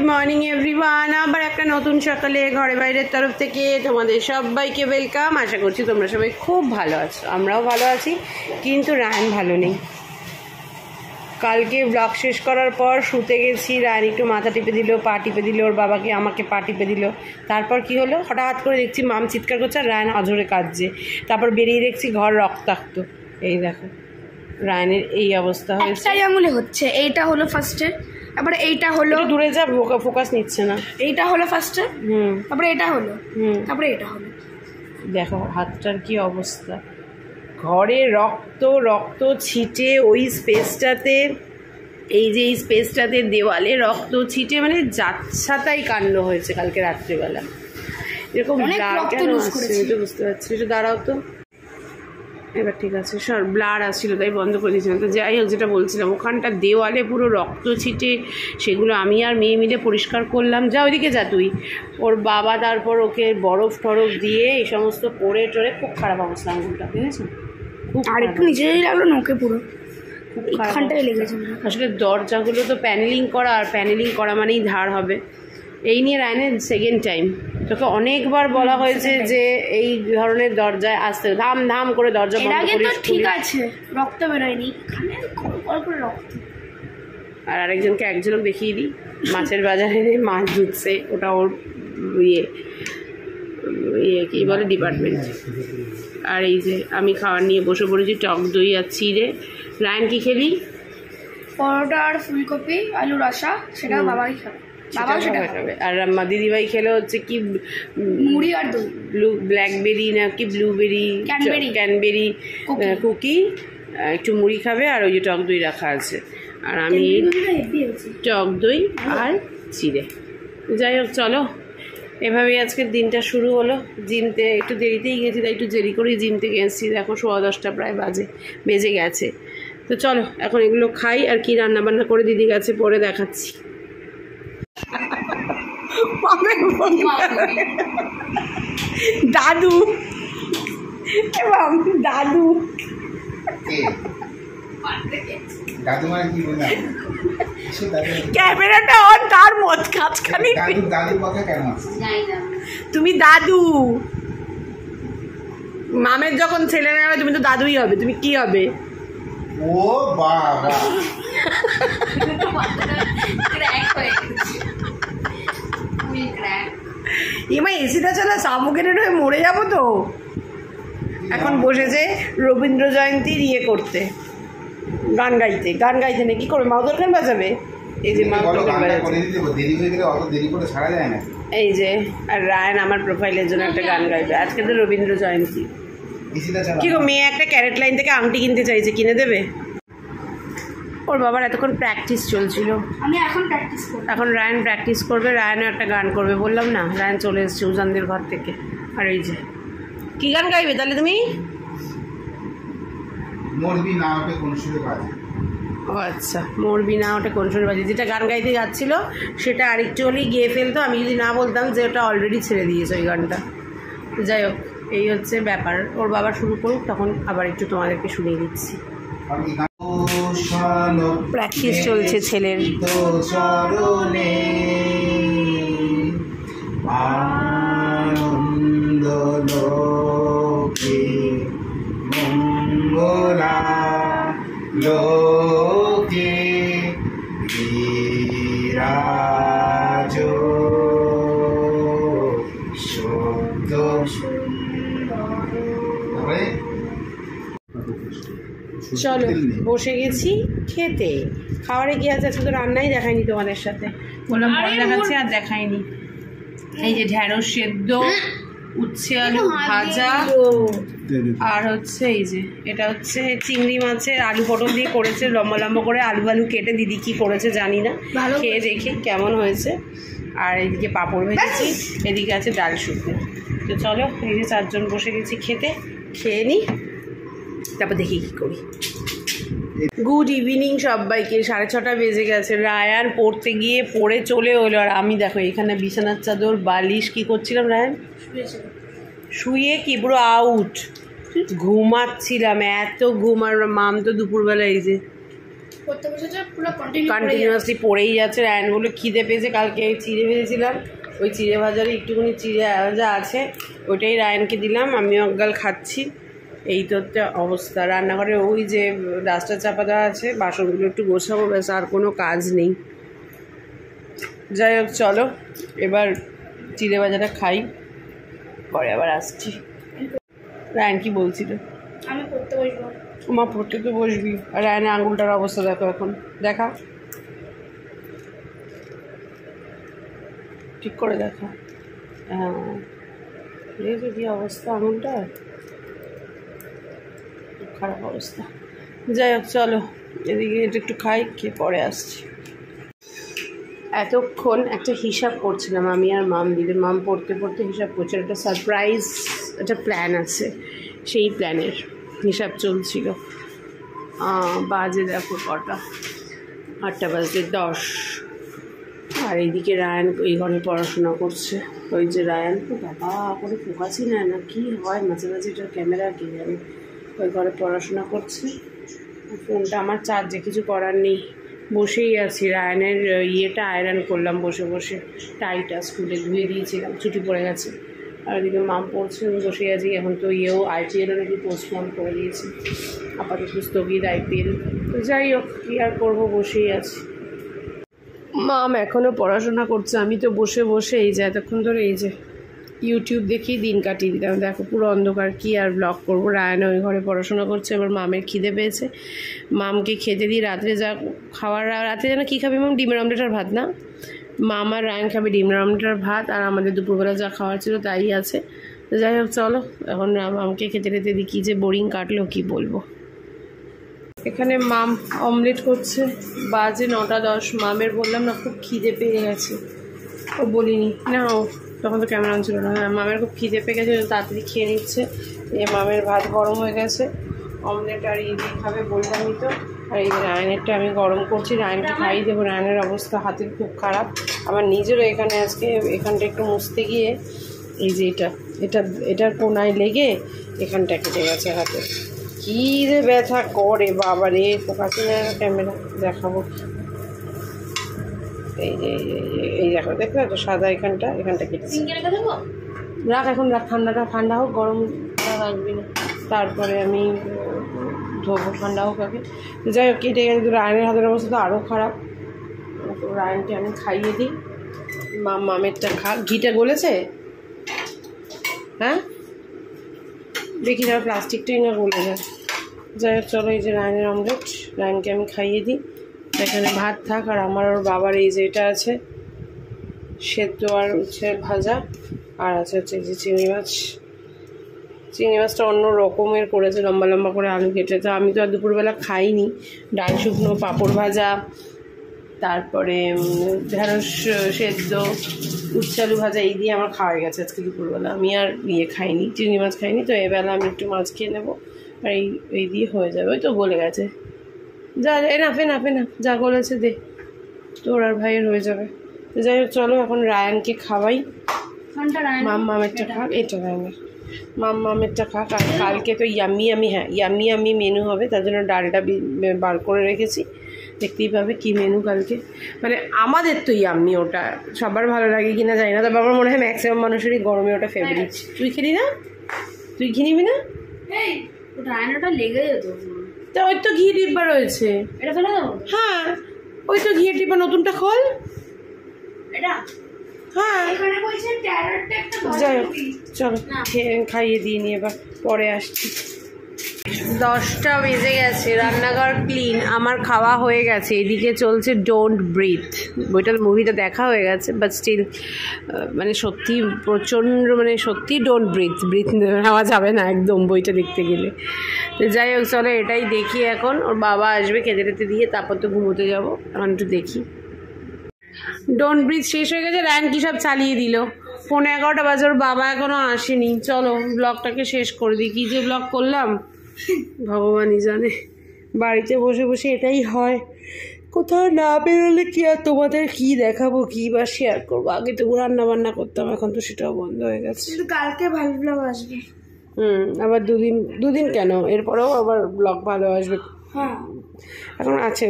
Morning everyone. আবার একটা নতুন সকালে ঘরে বাইরের তরফ থেকে তোমাদের সবাইকে ওয়েলকাম। আশা করছি তোমরা সবাই খুব ভালো আছো, আমরাও ভালো আছি, কিন্তু রায়ন ভালো নেই। কালকে ব্লগ শেষ করার পর শুতে গেছি, রায়ন একটু মাথা টিপে দিল, পা টিপে দিল, ওর বাবাকে আমাকে পা টিপে দিল। তারপর কি হলো, হঠাৎ করে দেখছি মাম চিৎকার করছে আর রায়ন অঝরে কাঁদছে। তারপর বেরিয়ে দেখছি ঘর রক্তাক্ত। এই দেখো রায়নের এই অবস্থা হয়েছে। একটাই আঙুলে হচ্ছে, এইটা হলো ফার্স্টে, তারপরে এইটা হলো, দূরে যা, ফোকাস নিচ্ছে না। এইটা হলো ফার্স্টে, তারপরে এটা হলো, তারপরে এটা হলো। দেখো হাতটার কি অবস্থা, ঘরে রক্ত রক্ত ছিটে ওই স্পেসটাতে, এই যে এই স্পেসটাতে দেওয়ালে রক্ত ছিটে, মানে যাচ্ছাতাই কাণ্ড হয়েছে কালকে রাত্রিবেলা। এরকম বুঝতে পারছি। একটু দাঁড়াও তো, এবার ঠিক আছে সর, ব্লার আসছিল তাই বন্ধ করে দিয়েছিলাম। তো যাই হোক, যেটা বলছিলাম, ওখানটা দেওয়ালে পুরো রক্ত ছিটে, সেগুলো আমি আর মেয়ে মিলে পরিষ্কার করলাম। যা ওইদিকে যা তুই। ওর বাবা তারপর ওকে বরফ টরফ দিয়ে এই সমস্ত করে টরে, খুব খারাপ অবস্থা আঙুলটা, বুঝেছো? আর একটু নিচেই লাগলো নখে, পুরো এখানটায় লেগেছে। আসলে দরজাগুলো তো প্যানেলিং করা, আর প্যানেলিং করা মানেই ধার হবে। এই নিয়ে রায়নের সেকেন্ড টাইম। তোকে অনেকবার বলা হয়েছে যে এই ধরনের দরজায় আসতে, ধাম ধাম করে দরজা বন্ধ করিস। ঠিক আছে, রক্ত বেরোয়নি, রক্ত। আর আরেকজনকে একজনও দেখিয়ে দিই, মাছের বাজারে মাছ ধুচ্ছে, ওটা ওর ইয়ে কী বলে ডিপার্টমেন্ট। আর এই যে আমি খাবার নিয়ে বসে পড়েছি, টক দই আর চিড়ে। রায়ন কি খেলি? পরোটা আর ফুলকপি আলু রসা, সেটা বাবাই খাবে, বাবাও সেটা খাবে। আর দিদিভাই খেলে হচ্ছে কি মুড়ি আর দই, ব্ল্যাকবেরি না কি ব্লুবেরি ক্যানবেরি কুকি, একটু মুড়ি খাবে, আর ওই যে টক দই রাখা আছে। আর আমি টক দই আর চিড়ে। যাই হোক চলো, এভাবেই আজকের দিনটা শুরু হলো। জিমতে একটু দেরিতেই গেছি, তাই একটু দেরি করেই জিম থেকে এসেছি। দেখো 10:15 প্রায় বেজে গেছে। তো চলো এখন এগুলো খাই, আর কি রান্না বান্না করে দিদি গেছে পরে দেখাচ্ছি। দাদু দাদু ক্যামেরাটা অন, তার মাঝখানে তুমি দাদু। মামের যখন ছেলে নেবে তুমি তো দাদুই হবে, তুমি কি হবে? ও বাবা, এমা এসিটা চালা, সামুকেটেড হয়ে মরে যাবো তো। এখন বসেছে রবীন্দ্র জয়ন্তীর ইয়ে করতে, গান গাইতে নাকি করবে, মাউদর গান বাজাবে। এই যে মাউদর গান বাজাবে, এই যে। আর রায়ন আমার প্রোফাইলের জন্য একটা গান গাইবে। আজকে তো রবীন্দ্র জয়ন্তী। কি গো, মেয়ে একটা ক্যারেট লাইন থেকে আংটি কিনতে চাইছে, কিনে দেবে? ওর বাবার এতক্ষণ প্র্যাকটিস চলছিল, এখন রায়ন প্র্যাকটিস করবে, রায়নও একটা গান করবে। বললাম না, রায়ন চলে এসছে উজানদের ঘর থেকে। আর এই যে কি গান গাইবে তাহলে তুমি? মরবি না ওঠে কোন সুরে বাজে। ও আচ্ছা, মরবি না ওটা কোন সুরে বাজে, যেটা গান গাইতে যাচ্ছিল সেটা আরেকটু হলেই গেয়ে ফেলতো, আমি যদি না বলতাম যে ওটা অলরেডি ছেড়ে দিয়েছে ওই গানটা। যাই হোক, এই হচ্ছে ব্যাপার। ওর বাবা শুরু করুক, তখন আবার একটু তোমাদেরকে শুনিয়ে দিচ্ছি। প্র্যাকটিস চলছে ছেলের। লোকে বিরাজ শব্দ। চলো বসে গেছি খেতে। খাবারে কি আছে আজকে তো রান্নাই দেখায়নি তোমাদের সাথে, বললাম পরে দেখাচ্ছি, আর দেখায়নি। এই যে ঢেঁড়স সেদ্ধ, উচ্ছে আলু ভাজা, আর হচ্ছে এই যে এটা হচ্ছে চিংড়ি মাছের আলু পটল দিয়ে করেছে, লম্বা লম্বা করে আলু কেটে। দিদি কি করেছে জানি না, খেয়ে দেখি কেমন হয়েছে। আর এদিকে পাঁপড় ভেজেছি, এদিকে আছে ডাল শুকনো। তো চলো, এই যে 4 জন বসে গেছি খেতে, খেয়ে নিই, তারপর দেখি কী করি। গুড ইভিনিং সবাইকে। 6:30 বেজে গেছে। রায়ান পড়তে গিয়ে পড়ে চলে হলো, আর আমি দেখো এখানে বিছানার চাদর বালিশ কি করছিলাম। রায়ান শুয়ে কি পুরো আউট, ঘুমাচ্ছিলাম, এত ঘুম। আর মাম তো দুপুরবেলা এই যে করতে বসেছে পুরো কন্টিনিউ কন্টিনিউয়াসলি পড়েই যাচ্ছে। রায়ন বলে খিদে পেয়েছে, কালকে চিড়ে ভেজেছিলাম, ওই চিড়ে ভাজারই একটুখানি চিড়ে ভাজা আছে, ওইটাই রায়নকে দিলাম, আমিও একগাল খাচ্ছি। এই তো একটা অবস্থা। রান্নাঘরে ওই যে ডাস্টার চাপা দেওয়া আছে, বাসনগুলো একটু গোছাবো, ব্যাস, আর কোনো কাজ নেই। যাই হোক, চলো এবার চিড়ে ভাজাটা খাই, পরে আবার আসছি। রায়ন কি বলছিল? আমি পড়তে বসবো। মা পড়তে তো বসবি, আর রায়নের আঙুলটার অবস্থা দেখো এখন, দেখা ঠিক করে দেখা। হ্যাঁ, দেখো কি অবস্থা আঙুলটা, খারাপ অবস্থা। যাই হোক, চলো এদিকে এটা একটু খাই, খেয়ে পরে আসছি। এতক্ষণ একটা হিসাব করছিলাম আমি আর মাম দিলে, মাম পড়তে পড়তে হিসাব করছে, একটা সারপ্রাইজ একটা প্ল্যান আছে, সেই প্ল্যানের হিসাব চলছিল। বাজে দেখো কটা, 8টা বাজে 10, আর এইদিকে রায়ান এই ঘরে পড়াশোনা করছে। ওই যে রায়ান তো বাবা করে ফোকাসই নেয় না, কি হয় মাঝে মাঝে এটার ক্যামেরা কে জানে। ওই ঘরে পড়াশোনা করছে, ফোনটা আমার চার্জে, কিছু করার নেই, বসেই আছি। রায়ানের ইয়েটা আয়রন করলাম বসে বসে, টাইটা স্কুলে ধুয়ে দিয়েছিলাম, ছুটি পড়ে গেছে। আর এদিকে মাম পড়ছে, বসেই আছি। এখন তো ইয়েও IPL নাকি পোস্টপোন করে দিয়েছে, আপাতত স্থগিত IPL। তো যাই হোক, কী আর করবো, বসেই আছি। মাম এখনও পড়াশোনা করছে, আমি তো বসে বসে এই যে এতক্ষণ ধরে এই যে ইউটিউব দেখেই দিন কাটিয়ে দিলাম। দেখো পুরো অন্ধকার, কি আর ব্লগ করবো। রায়না ওই ঘরে পড়াশোনা করছে, এবার মামের খিদে পেয়েছে, মামকে খেতে দিই। রাত্রে যা খাওয়ার, রাত্রে যেন কী খাবি মাম? ডিমের অমলেট আর ভাত না? মাম আর রায়ন খাবে ডিমের অমলেট আর ভাত, আর আমাদের দুপুরবেলা যা খাওয়ার ছিল তাই আছে। তো যাই হোক, চলো এখন মামকে খেতে টেতে দিই। কী যে বোরিং কাটলো কি বলবো। এখানে মাম অমলেট করছে, বাজে 9টা 10। মামের বললাম না খুব খিদে পেয়ে গেছে, ও বলিনি না, ও তখন তো ক্যামেরা অন ছিল না। হ্যাঁ, মামের খুব খিদে পেয়ে গেছে, তাড়াতাড়ি খেয়ে নিচ্ছে। মামের ভাত গরম হয়ে গেছে, অমলেট আর ইয়ে দিয়ে খাবে বললামই তো। আর এই রায়নেরটা আমি গরম করছি, রায়নকে খাইয়ে দেবো। রায়নের অবস্থা হাতের খুব খারাপ, আমার নিজেরও এখানে আজকে এখানটা একটু মুছতে গিয়ে এই যে এটার কোনায় লেগে এখানটা কেটে গেছে হাতে, কী রে ব্যথা করে বাবা রে। ফোকাসিং ক্যামেরা দেখাবো, এই দেখো, দেখো তো সাদা এখানটা কেটেছে। রাখ এখন, রাখ, ঠান্ডা হোক, গরম রাখবি না, তারপরে আমি ধোবো, ঠান্ডা হোক আগে। যাই হোক, কেটে গেছে। রায়নের হাতের অবস্থা তো আরও খারাপ। তো রায়নকে আমি খাইয়ে দিই, মামেরটা খা। ঘিটা গলেছে? হ্যাঁ, দেখি না প্লাস্টিকটাই না গলে যায়। যাই হোক, চলো এই যে রায়নের অমলেট, রায়নকে আমি খাইয়ে দিই। এখানে ভাত থাক, আর আমার ওর বাবার এই যে এটা আছে সেদ্ধ আর হচ্ছে ভাজা, আর আছে হচ্ছে এই যে চিংড়ি মাছটা অন্য রকমের করেছে, লম্বা লম্বা করে আলু কেটে। তো আমি তো আর দুপুরবেলা খাইনি, ডাল শুকনো, পাঁপড় ভাজা, তারপরে ঢেঁড়স সেদ্ধ, উচ্ছে আলু ভাজা, এই দিয়ে আমার খাওয়া গেছে আজকে দুপুরবেলা। আমি আর খাইনি, চিংড়ি মাছ খাইনি। তো এবেলা আমি একটু মাছ খেয়ে নেবো, আর এই দিয়ে হয়ে যাবে। ওই তো গলে গেছে, যা এনাফ যা গলেছে দে, তোর আর ভাইয়ের হয়ে যাবে। তো যাই হোক, চলো এখন রায়ানকে খাওয়াই। মামেরটা খাক, এটা রায়নের, মামেরটা খাক। আর কালকে তো ইয়ামি মেনু হবে, তার জন্য ডালটা বার করে রেখেছি, দেখতেই পাবে কি মেনু কালকে। মানে আমাদের তো ইয়াম্মি, ওটা সবার ভালো লাগে কিনা জানি না, তবে আমার মনে হয় ম্যাক্সিমাম মানুষেরই গরমে ওটা ফেভারিট। তুই খেলি না? তুই ঘি নিবি না? রায়নাটা লেগে যেত। তা ওই তো ঘি ডিব্বা রয়েছে, এটা ফেলে দেবো? হ্যাঁ, ওই তো ঘিয়ের ডিব্বা নতুনটা খোল। এটা হ্যাঁ, এখানে কইছে ট্যারোটটা একটা যাই হোক, চলো খাইয়ে দিয়ে নিয়ে এবার পরে আসছি। 10টা বেজে গেছে, রান্নাঘর ক্লিন, আমার খাওয়া হয়ে গেছে। এদিকে চলছে ডোন্ট ব্রিথ, বইটার মুভিটা দেখা হয়ে গেছে, বাট স্টিল মানে সত্যি প্রচণ্ড, মানে সত্যি ডোন্ট ব্রিথ নেওয়া যাবে না একদম বইটা দেখতে গেলে। তো যাই হোক, চলো এটাই দেখি এখন। ওর বাবা আসবে, খেতে টেতে দিয়ে তারপর তো ঘুমোতে যাবো। এখন একটু দেখি। ডোন্ট ব্রিথ শেষ হয়ে গেছে, রায়ন কী সব চালিয়ে দিল। 11:15 বাজে, ওর বাবা এখনও আসেনি। চলো ব্লগটাকে শেষ করে দিই। কী যে ব্লগ করলাম ভগবানই জানে। বাড়িতে বসে বসে এটাই হয়, কোথাও না বেরোলে কি আর তোমাদের কি দেখাবো, কি বা শেয়ার করবো। আগে তো রান্না বান্না করতাম, এখন তো সেটাও বন্ধ হয়ে গেছে। কালকে ভালো ব্লগ আসবে। আবার দুদিন কেন, এরপরেও আবার ব্লগ ভালো আসবে। হ্যাঁ, এখন আছে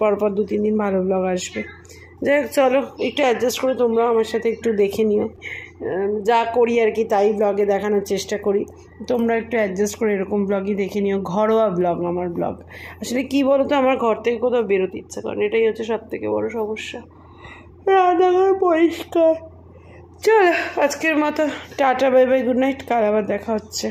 পরপর 2-3 দিন ভালো ব্লগ আসবে। যাই হোক, চলো একটু অ্যাডজাস্ট করে তোমরাও আমার সাথে একটু দেখে নিও, যা করি আর কি তাই ব্লগে দেখানোর চেষ্টা করি। তোমরা একটু অ্যাডজাস্ট করে এরকম ব্লগই দেখে নিও, ঘরোয়া ব্লগ আমার ব্লগ। আসলে কী বলো তো, আমার ঘর থেকে কোথাও বেরোতে ইচ্ছা করে, এটাই হচ্ছে সবথেকে বড় সমস্যা। রান্নাঘর পরিষ্কার। চলো আজকের মতো tata, bye bye, good night. কাল আবার দেখা হচ্ছে।